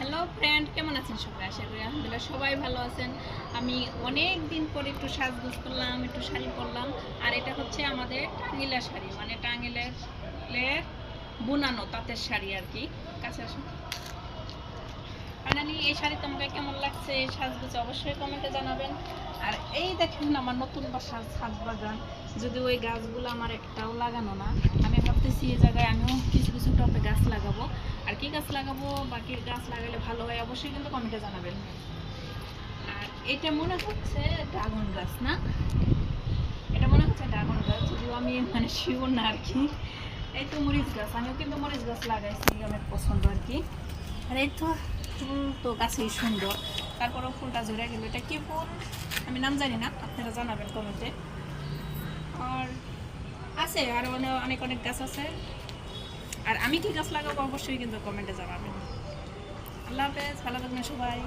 Hello friend, কেমন আছেন সবাই? আশা করি আলহামদুলিল্লাহ সবাই ভালো আছেন। আমি অনেক দিন পরে একটু সাজগোজ করলাম, একটু শাড়ি পরলাম। আর এটা হচ্ছে আমাদের টাঙ্গিলা শাড়ি, মানে টাঙ্গিলের বুনানো তাঁতের শাড়ি আর কি। কাছে আসুন। ফাইনালি এই শাড়ি তোমাকে কেমন লাগছে, এই সাজগোজ অবশ্যই কমেন্টে জানাবেন। আর এই দেখেন আমার নতুন বাসার ছাদ বাগান, যদি ওই গাছগুলো আমার একটাও লাগানো না। আমি ভাবতেছি এই জায়গায় আমিও কিছু কিছু টপে গাছ লাগাবো। আর কি গাছ লাগাবো, বাকি গাছ লাগালে ভালো হয় অবশ্যই কিন্তু কমেন্টে জানাবেন। আর এটা মনে হচ্ছে ড্রাগন গাছ না, এটা মনে হচ্ছে ড্রাগন গাছ, যদিও আমি মানে শিওর না আর কি। এই তো মরিচ গাছ, আমিও কিন্তু মরিচ গাছ লাগাইছি, অনেক পছন্দ আর কি। আর এই তো ফুল তো গাছেই সুন্দর, তারপরেও ফুলটা ঝরে গেল। এটা কি ফুল আমি নাম জানি না, আপনারা জানাবেন কমেন্টে। আর আছে আরও অনেক অনেক গাছ আছে। আর আমি কি গাছ লাগাবো অবশ্যই কিন্তু কমেন্টে জানাবেন। আল্লাহ হাফেজ, ভালো থাকবেন সবাই।